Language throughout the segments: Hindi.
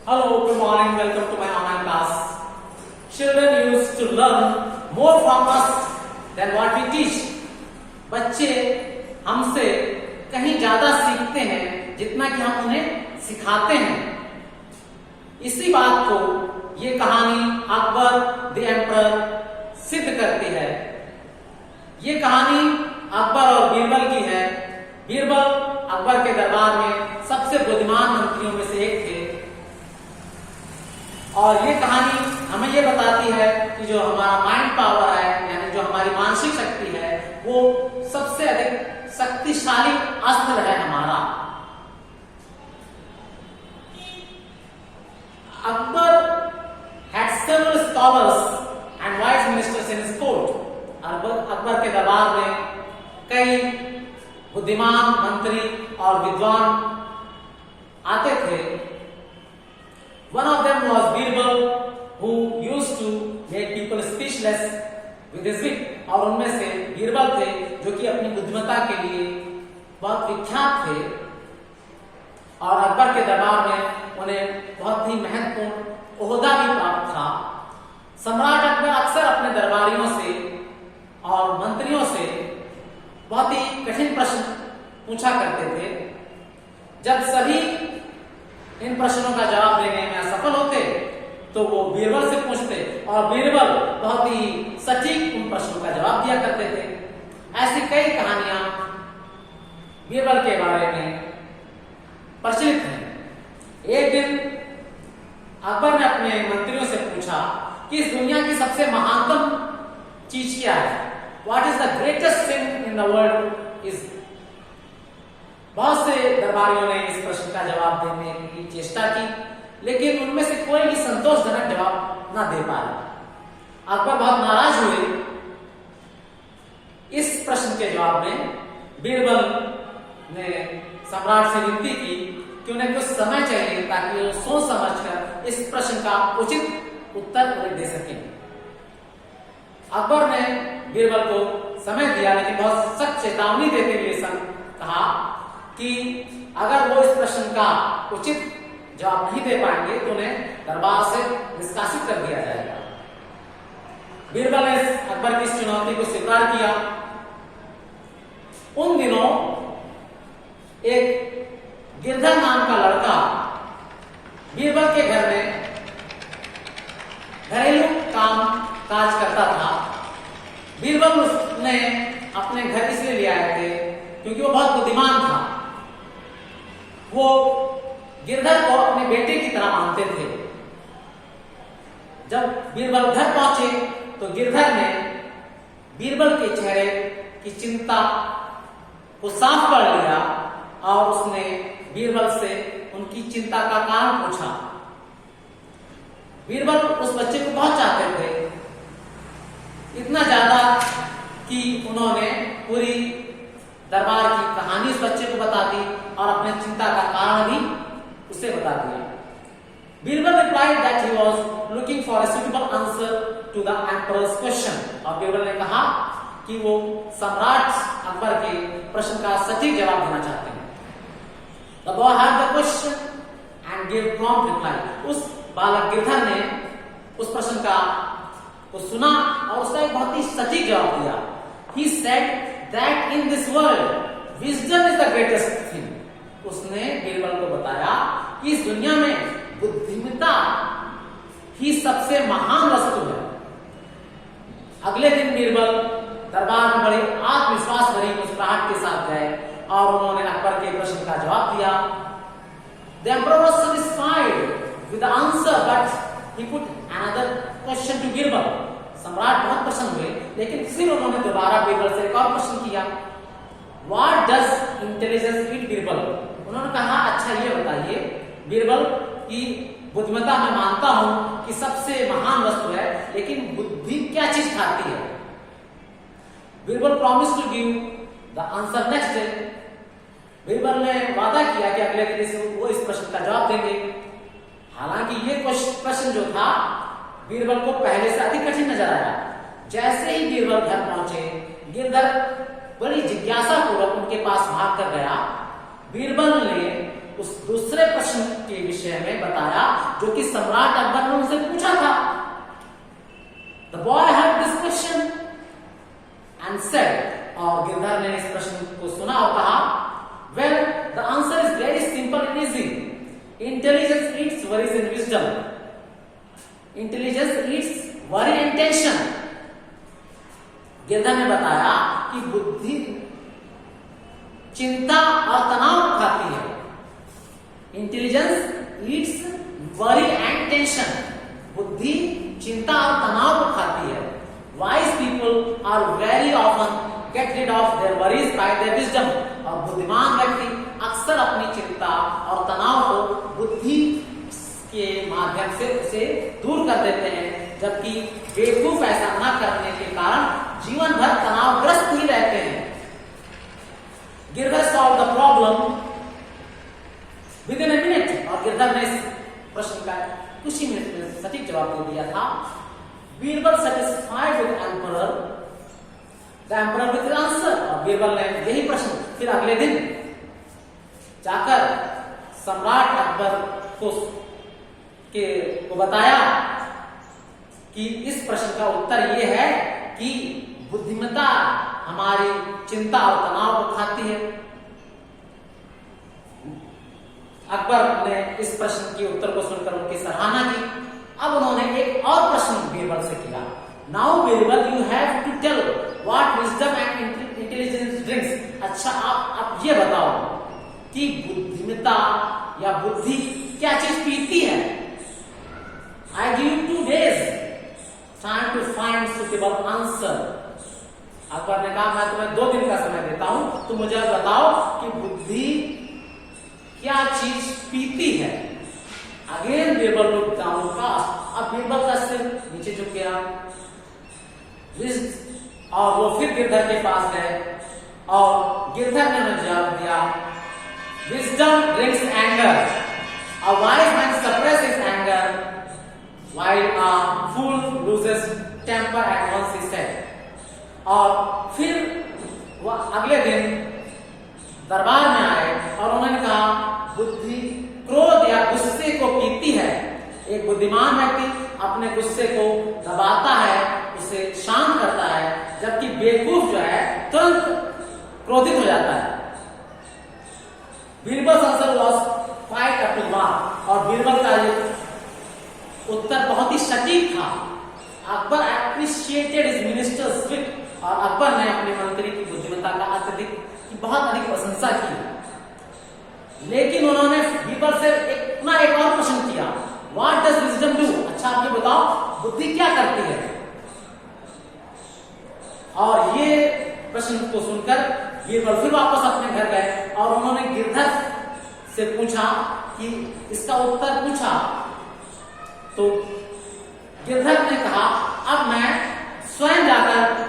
Hello, good morning, welcome to my online class. Children used to learn more from us than what we teach. बच्चे हमसे कहीं ज्यादा सीखते हैं जितना कि हम उन्हें सिखाते हैं। इसी बात को ये कहानी अकबर द एम्परर सिद्ध करती है। ये कहानी अकबर और बीरबल की है। बीरबल अकबर के दरबार में सबसे बुद्धिमान मंत्रियों में से एक थे और ये कहानी हमें ये बताती है कि जो हमारा माइंड पावर है, यानी जो हमारी मानसिक शक्ति है, वो सबसे अधिक शक्तिशाली अस्त्र है हमारा। Akbar had several scholars and wise ministers in his court. Akbar के दरबार में कई बुद्धिमान मंत्री और विद्वान आते थे। One of them was Birbal, who used to make people speechless with his wit. और उनमें से बीरबल थे जो कि अपनी बुद्धिमत्ता के लिए बहुत विख्यात थे और अकबर के दरबार में उन्हें बहुत ही महत्वपूर्ण ओहदा भी प्राप्त था। सम्राट अकबर अक्सर अपने दरबारियों से और मंत्रियों से बहुत ही कठिन प्रश्न पूछा करते थे। जब सभी इन प्रश्नों का जवाब देने में असफल होते तो वो बीरबल से पूछते और बीरबल बहुत ही सटीक उन प्रश्नों का जवाब दिया करते थे। ऐसी कई कहानियां बीरबल के बारे में प्रचलित हैं। एक दिन अकबर ने अपने मंत्रियों से पूछा कि इस दुनिया की सबसे महानतम चीज क्या है? What is the greatest thing in the world is? बहुत से दरबारियों ने इस प्रश्न का जवाब देने की चेष्टा की, लेकिन उनमें से कोई भी संतोषजनक जवाब ना दे पाया। अकबर बहुत नाराज हुए। इस प्रश्न के जवाब में बीरबल ने सम्राट से विनती की कि उन्हें कुछ समय चाहिए ताकि वो सोच समझकर इस प्रश्न का उचित उत्तर उन्हें दे सकें। अकबर ने बीरबल को समय दिया, लेकिन बहुत सख्त चेतावनी देते हुए कहा कि अगर वो इस प्रश्न का उचित जवाब नहीं दे पाएंगे तो उन्हें दरबार से निष्कासित कर दिया जाएगा। बीरबल ने अकबर की इस चुनौती को स्वीकार किया। उन दिनों एक गिरधर नाम का लड़का बीरबल के घर में घरेलू काम काज करता था। बीरबल ने अपने घर इसलिए ले आए थे क्योंकि वो बहुत बुद्धिमान था। वो गिरधर को अपने बेटे की तरह मानते थे। जब बीरबल घर पहुंचे तो गिरधर ने बीरबल के चेहरे की चिंता को साफ कर लिया और उसने बीरबल से उनकी चिंता का कारण पूछा। बीरबल उस बच्चे को बहुत चाहते थे, इतना ज्यादा कि उन्होंने पूरी दरबार की कहानी इस बच्चे को बता दी और अपने चिंता का कारण भी उसे बता दिया। Birbal replied that he was looking for a suitable answer to the emperor's question. और बीरबल ने कहा कि वो सम्राट अकबर के प्रश्न का सटीक जवाब देना चाहते हैं। The boy had the question and gave prompt reply. उस बालक गिरधर ने उस प्रश्न को सुना और उसका एक बहुत ही सटीक जवाब दिया। He said that in this world wisdom is the greatest thing. उसने बीरबल को बताया कि इस दुनिया में बुद्धिमत्ता ही सबसे महान वस्तु है। अगले दिन बीरबल दरबार में बड़े आत्मविश्वास भरी मुस्कुराहट के साथ गए और उन्होंने अकबर के प्रश्न का जवाब दिया। The emperor was satisfied with the answer, but he put another question to Birbal. सम्राट बहुत प्रसन्न हुए, लेकिन फिर उन्होंने दोबारा बीरबल से एक और प्रश्न किया। What does intelligence eat Birbal? उन्होंने कहा, अच्छा ये बताइए बीरबल की बुद्धिमत्ता मैं मानता हूं कि सबसे महान वस्तु है, लेकिन बुद्धि क्या चीज खाती है? Birbal promise to give the answer next day. Birbal ने वादा किया कि अगले दिन वो इस प्रश्न का जवाब देंगे। हालांकि ये प्रश्न जो था बीरबल को पहले से अधिक कठिन नजर आया। जैसे ही बीरबल घर पहुंचे, गिरधर बड़ी जिज्ञासा पूर्वक उनके पास भाग कर गया। बीरबल ने उस दूसरे प्रश्न के के विषय में बताया जो कि सम्राट अकबर ने उनसे पूछा था। The boy heard this question and said, और गिरधर ने इस प्रश्न को सुना और कहा, well, the answer is very simple and easy. Intelligence eats worries and wisdom. Intelligence eats worry and tension. Girdhar ने बताया कि बुद्धि चिंता और तनाव खाती है। Intelligence eats worry and tension. बुद्धि चिंता और तनाव को खाती है। Wise people are very often get rid of their worries by their wisdom. और बुद्धिमान व्यक्ति अक्सर अपनी चिंता और तनाव को बुद्धि के माध्यम से उसे दूर कर देते हैं, जबकि बेवकूफ ऐसा न करने के कारण जीवन भर तनावग्रस्त ही रहते हैं। Girdhar solve the problem with in a minute. और गिरधर ने इस प्रश्न का कुछ ही मिनट में सटीक जवाब दे दिया था। Birbal satisfied with emperor, the emperor with answer. और बीरबल ने यही प्रश्न फिर अगले दिन जाकर सम्राट अकबर को बताया कि इस प्रश्न का उत्तर यह है कि बुद्धिमत्ता हमारी चिंता और तनाव को खाती है। अकबर ने इस प्रश्न के उत्तर को सुनकर उनकी सराहना की। अब उन्होंने एक और प्रश्न बीरबल से किया। Now Birbal, you have to tell what wisdom and intelligence drinks. अच्छा, आप ये बताओ कि बुद्धिमत्ता या बुद्धि क्या चीज पीती है। I give you 2 days time to find suitable answer. Akbar ने कहा, मैं तुम्हें 2 दिन का समय देता हूं, तुम मुझे बताओ कि बुद्धि क्या चीज पीती है। Again Birbal look down fast. अब बीरबल का सिर नीचे झुक गया और वो फिर गिरधर के पास गए और गिरधर ने उन्हें जवाब दिया, wisdom drinks anger, a wise man suppresses anger while a fool loses temper at once, he said। और फिर वह अगले दिन दरबार में आए और उन्होंने कहा, बुद्धि क्रोध या गुस्से को पीती है। एक बुद्धिमान व्यक्ति अपने गुस्से को दबाता है, उसे शांत करता है, जबकि बेवकूफ जो है तुरंत क्रोधित हो जाता है। Birbal answer was quite up to mark. और बीरबल का ये उत्तर बहुत ही सटीक था। Akbar appreciated his minister's wit. और अकबर ने अपने मंत्री की बुद्धिमत्ता का बहुत अधिक प्रशंसा की। लेकिन उन्होंने बीरबल से एक और प्रश्न किया, व्हाट डज विजडम डू। अच्छा, आप ये बताओ बुद्धि क्या करती है। और ये प्रश्न को सुनकर बीरबल फिर वापस अपने घर गए और उन्होंने गिरधर से पूछा कि इसका उत्तर पूछा। तो गिरधर ने कहा, अब मैं स्वयं जाकर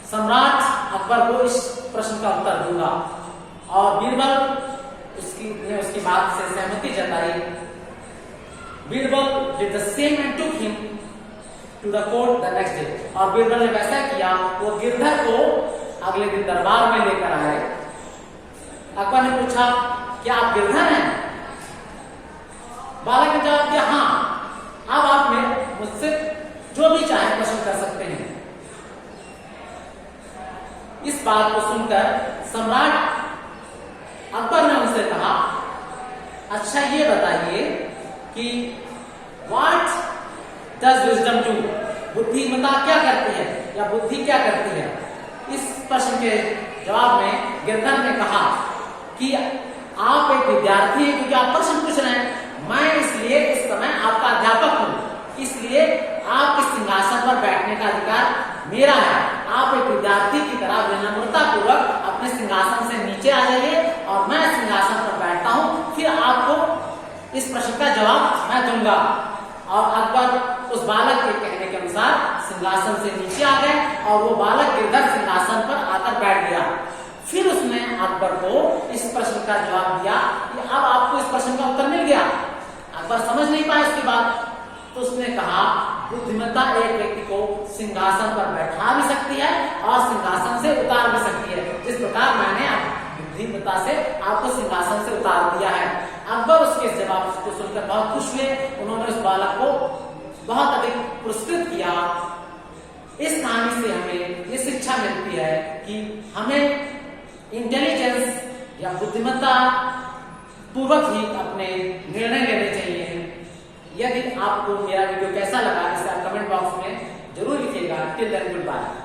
सम्राट अकबर को इस प्रश्न का उत्तर दूंगा। और बीरबल उसकी बात से सहमति जताई। Birbal did the same and took him to the court the next day. और बीरबल ने वैसा किया, वो गिरधर को अगले दिन दरबार में लेकर आए। अकबर ने पूछा, क्या आप गिरधर हैं? बालक ने जवाब दिया, हाँ। अब आप मुझसे जो भी चाहे प्रश्न कर सकते हैं। इस बात को सुनकर सम्राट अकबर ने उनसे कहा, अच्छा ये बताइए कि व्हाट डज विजडम डू। बुद्धिमत्ता क्या करती है या बुद्धि क्या करती है। इस प्रश्न के जवाब में गिरधर ने कहा कि आप एक विद्यार्थी हैं क्योंकि आप प्रश्न पूछ रहे हैं। मैं इसलिए इस समय आपका अध्यापक हूं, इसलिए आपके सिंहासन पर बैठने का अधिकार मेरा है। आप एक विद्यार्थी की तरह विनम्रता पूर्वक अपने सिंहासन से नीचे आ जाइए और मैं सिंहासन पर बैठता हूं, फिर आपको इस प्रश्न का जवाब मैं दूंगा। और अकबर उस बालक के कहने के अनुसार सिंहासन से नीचे आ गए और वो बालक गिरधर सिंहासन पर आकर बैठ गया। फिर उसने अकबर को इस प्रश्न का जवाब दिया कि अब आपको इस प्रश्न का उत्तर मिल गया। अकबर समझ नहीं पाया इसके बाद, तो उसने कहा, बुद्धिमत्ता एक व्यक्ति को सिंहासन पर बैठा भी सकती है और सिंहासन से उतार भी सकती है, जिस प्रकार मैंने बुद्धिमत्ता से आपको सिंहासन से उतार दिया है। अकबर उसके जवाब बहुत खुश हुए। उन्होंने उस बालक को बहुत अधिक पुरस्कृत किया। इस कहानी से हमें ये शिक्षा मिलती है कि हमें इंटेलिजेंस या बुद्धिमत्ता पूर्वक ही अपने निर्णय लेने चाहिए। यदि आपको मेरा वीडियो कैसा लगा इसे आप कमेंट बॉक्स में जरूर लिखिएगा। Till then good bye.